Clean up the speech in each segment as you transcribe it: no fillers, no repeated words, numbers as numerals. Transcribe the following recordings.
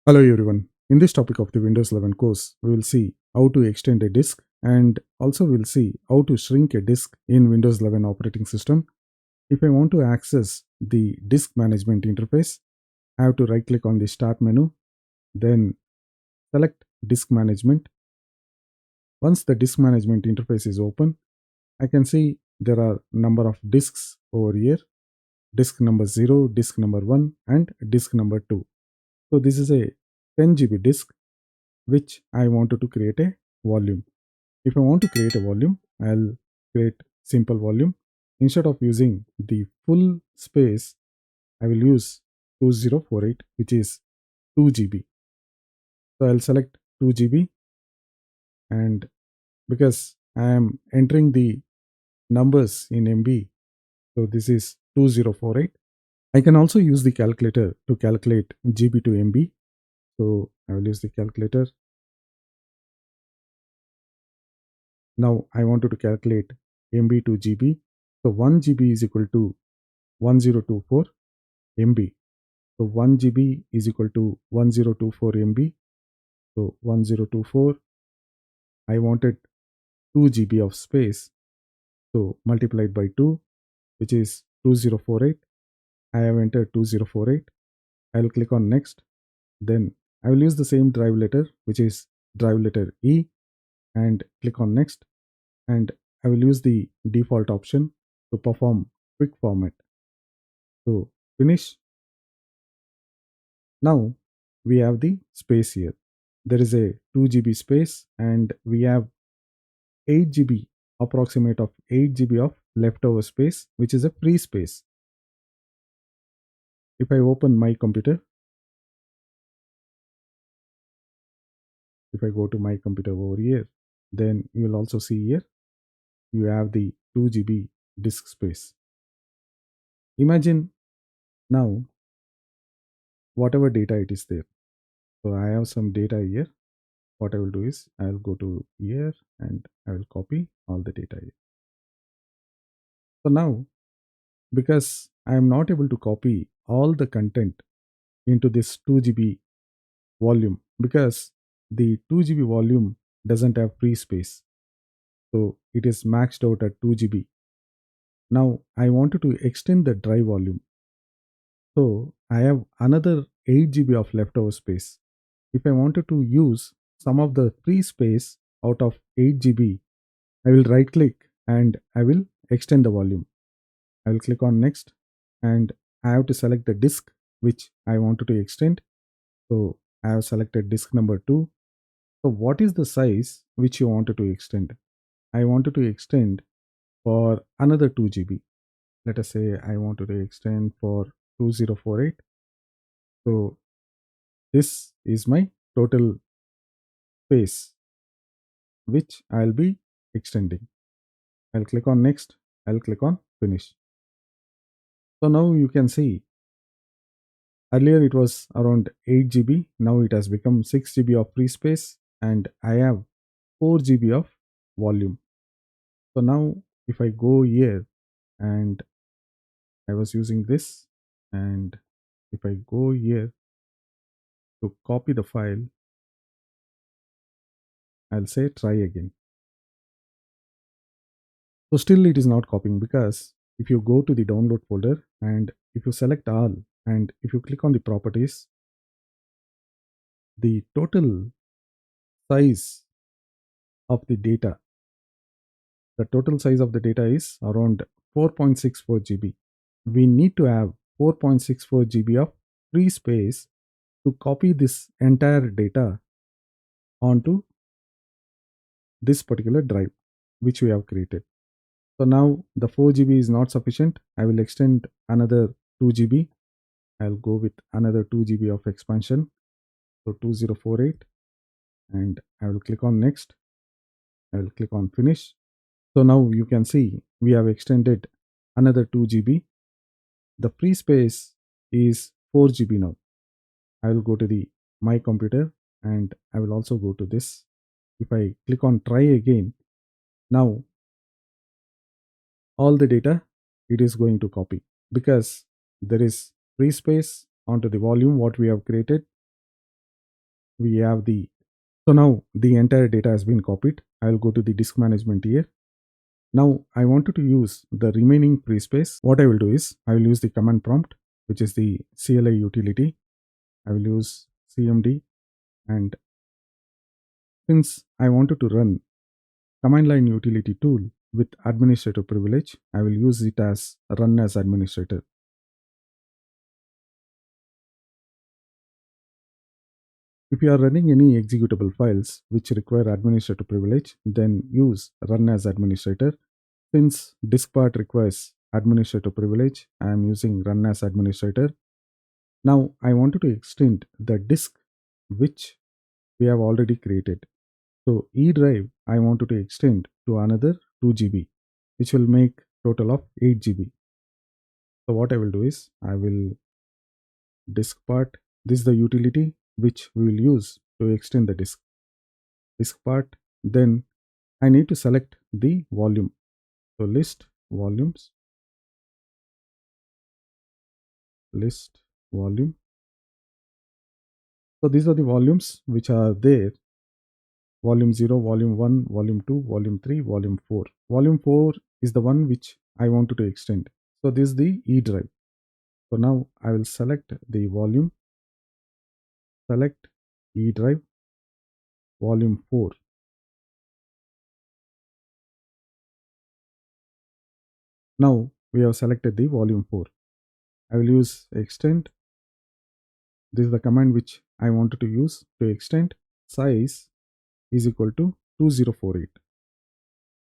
Hello everyone. In this topic of the Windows 11 course, we will see how to extend a disk and also we'll see how to shrink a disk in Windows 11 operating system. If I want to access the disk management interface, I have to right click on the start menu, then select disk management. Once the disk management interface is open, I can see there are number of disks over here, disk number 0, disk number 1 and disk number 2. So this is a 10 GB disk which I wanted to create a volume. If I want to create a volume, I'll create simple volume. Instead of using the full space, I will use 2048, which is 2 GB. So I'll select 2 GB, and because I am entering the numbers in MB, so this is 2048. I can also use the calculator to calculate GB to MB. So I will use the calculator. Now I wanted to calculate MB to GB. So 1 GB is equal to 1024 MB. So 1 GB is equal to 1024 MB. So 1024, I wanted 2 GB of space. So multiplied by 2, which is 2048. I have entered 2048. I will click on next. Then I will use the same drive letter, which is drive letter E, and click on next. And I will use the default option to perform quick format. So finish. Now we have the space here. There is a 2 GB space and we have 8 GB, approximate of 8 GB of leftover space, which is a free space. If I open my computer, if I go to my computer over here, then you will also see here you have the 2 GB disk space. Imagine now whatever data it is there. So I have some data here. What I will do is I will go to here and I will copy all the data here. So now, because I am not able to copy all the content into this 2 GB volume, because the 2 GB volume doesn't have free space, so it is maxed out at 2 GB. Now I wanted to extend the drive volume, so I have another 8 GB of leftover space. If I wanted to use some of the free space out of 8 GB, I will right click and I will extend the volume. I will click on next and I have to select the disk which I wanted to extend. So I have selected disk number 2. So what is the size which you wanted to extend? I wanted to extend for another 2 GB. Let us say I wanted to extend for 2048. So this is my total space which I'll be extending. I'll click on next. I'll click on finish. So now you can see earlier it was around 8 GB. Now it has become 6 GB of free space and I have 4 GB of volume. So now if I go here and I was using this, and if I go here to copy the file, I'll say try again. So still it is not copying, because if you go to the download folder and if you select all and if you click on the properties, the total size of the data, the total size of the data is around 4.64 GB. We need to have 4.64 GB of free space to copy this entire data onto this particular drive which we have created. So now the 4 GB is not sufficient. I will extend another 2 GB. I'll go with another 2 GB of expansion. So 2048, and I will click on next. I will click on finish. So now you can see we have extended another 2 GB. The free space is 4 GB now. I will go to the my computer and I will also go to this. If I click on try again, now all the data it is going to copy, because there is free space onto the volume what we have created. we have the, so now the entire data has been copied. I will go to the disk management here. Now I wanted to use the remaining free space. What I will do is I will use the command prompt, which is the CLI utility. I will use cmd, and since I wanted to run command line utility tool with administrator privilege, I will use it as run as administrator. If you are running any executable files which require administrator privilege, then use run as administrator. Since disk part requires administrator privilege, I am using run as administrator. Now I wanted to extend the disk which we have already created. So E drive I wanted to extend to another 2 GB, which will make total of 8 GB. So what I will do is I will disk part. This is the utility which we will use to extend the disk part. Then I need to select the volume. So list volumes, list volume. So these are the volumes which are there: volume 0, volume 1, volume 2, volume 3, volume 4. Volume 4 is the one which I wanted to extend. So this is the E drive. So now I will select the volume, select E drive, volume 4. Now we have selected the volume 4. I will use extend. This is the command which I wanted to use to extend. Size is equal to 2048.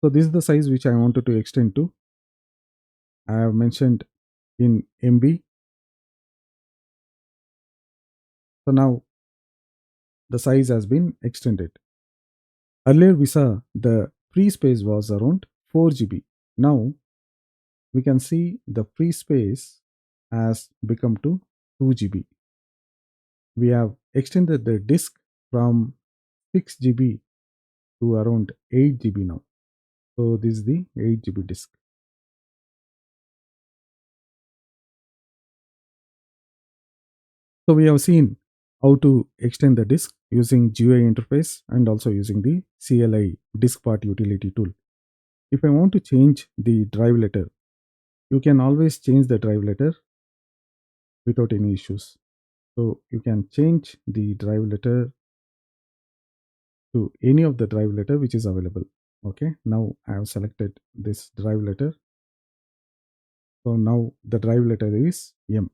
So this is the size which I wanted to extend to. I have mentioned in MB. So now the size has been extended. Earlier we saw the free space was around 4 GB. Now we can see the free space has become to 2 GB. We have extended the disk from 6 GB to around 8 GB now. So this is the 8 GB disk. So we have seen how to extend the disk using GUI interface and also using the CLI disk part utility tool. If I want to change the drive letter, you can always change the drive letter without any issues. So you can change the drive letter to any of the drive letter which is available. Okay, now I have selected this drive letter. So now the drive letter is M.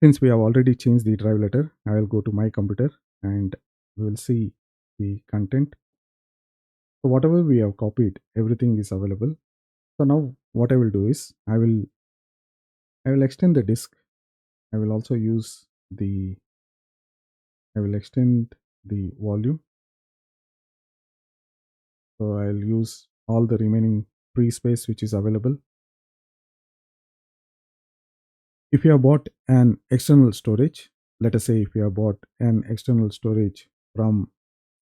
Since we have already changed the drive letter, I will go to my computer and we will see the content. So whatever we have copied, everything is available. So now what I will do is I will extend the disk. I will also use the I will extend the volume. So I'll use all the remaining free space which is available. If you have bought an external storage, let us say if you have bought an external storage from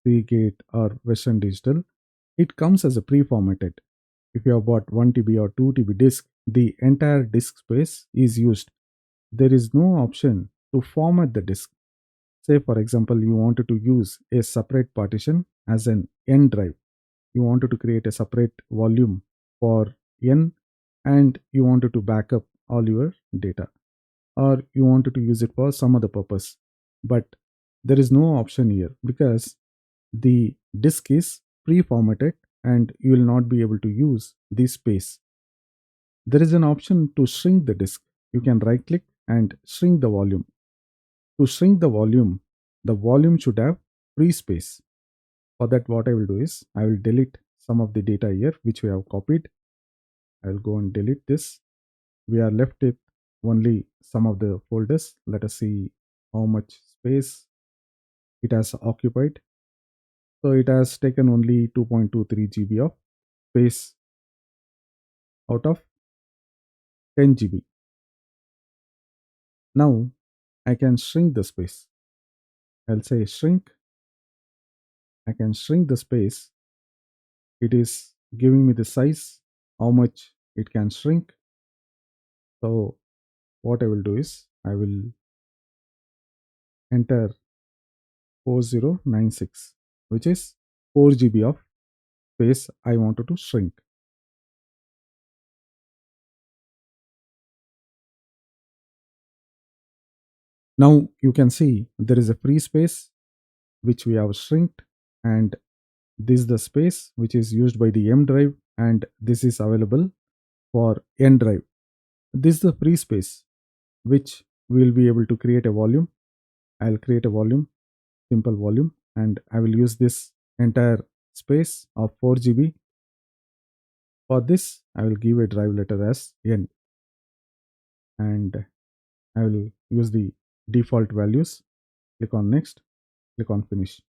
Seagate or Western Digital, it comes as a pre-formatted. If you have bought 1 TB or 2 TB disk, the entire disk space is used. There is no option to format the disk. Say for example, you wanted to use a separate partition as an N drive. You wanted to create a separate volume for N, and you wanted to back up all your data, or you wanted to use it for some other purpose. But there is no option here because the disk is pre-formatted and you will not be able to use this space. There is an option to shrink the disk. You can right click and shrink the volume. To shrink the volume should have free space. For that, what I will do is I will delete some of the data here which we have copied. I will go and delete this. We are left with only some of the folders. Let us see how much space it has occupied. So it has taken only 2.23 GB of space out of 10 GB. Now I can shrink the space. I'll say shrink. I can shrink the space. It is giving me the size, how much it can shrink. So what I will do is I will enter 4096, which is 4 GB of space I wanted to shrink. Now you can see there is a free space which we have shrinked, and this is the space which is used by the M drive, and this is available for N drive. This is the free space which we will be able to create a volume. I'll create a volume, simple volume, and I will use this entire space of 4 GB. For this, I will give a drive letter as N, and I will use the default values. Click on next, click on finish.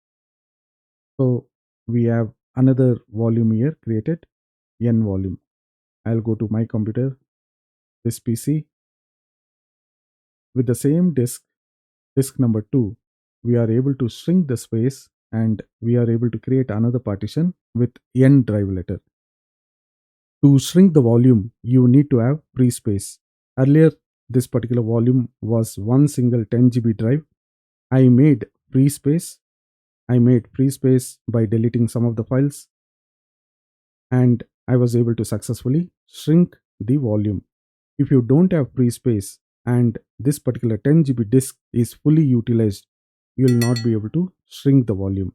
So we have another volume here created, N volume. I'll go to my computer, this PC. With the same disk number 2, we are able to shrink the space, and we are able to create another partition with N drive letter. To shrink the volume, you need to have free space. Earlier, this particular volume was one single 10 GB drive. I made free space. I made free space by deleting some of the files, and I was able to successfully shrink the volume. If you don't have free space and this particular 10 GB disk is fully utilized, you will not be able to shrink the volume.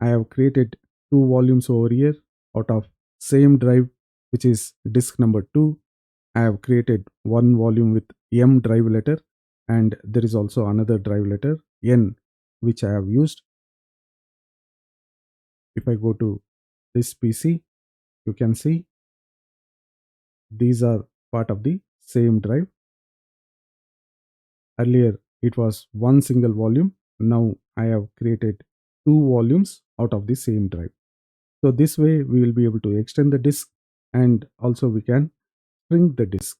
I have created two volumes over here out of same drive, which is disk number 2. I have created one volume with M drive letter, and there is also another drive letter N, which I have used. If I go to this PC, you can see these are part of the same drive. Earlier it was one single volume. Now I have created two volumes out of the same drive. So this way we will be able to extend the disk, and also we can shrink the disk.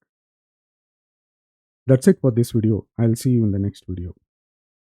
That's it for this video. I'll see you in the next video.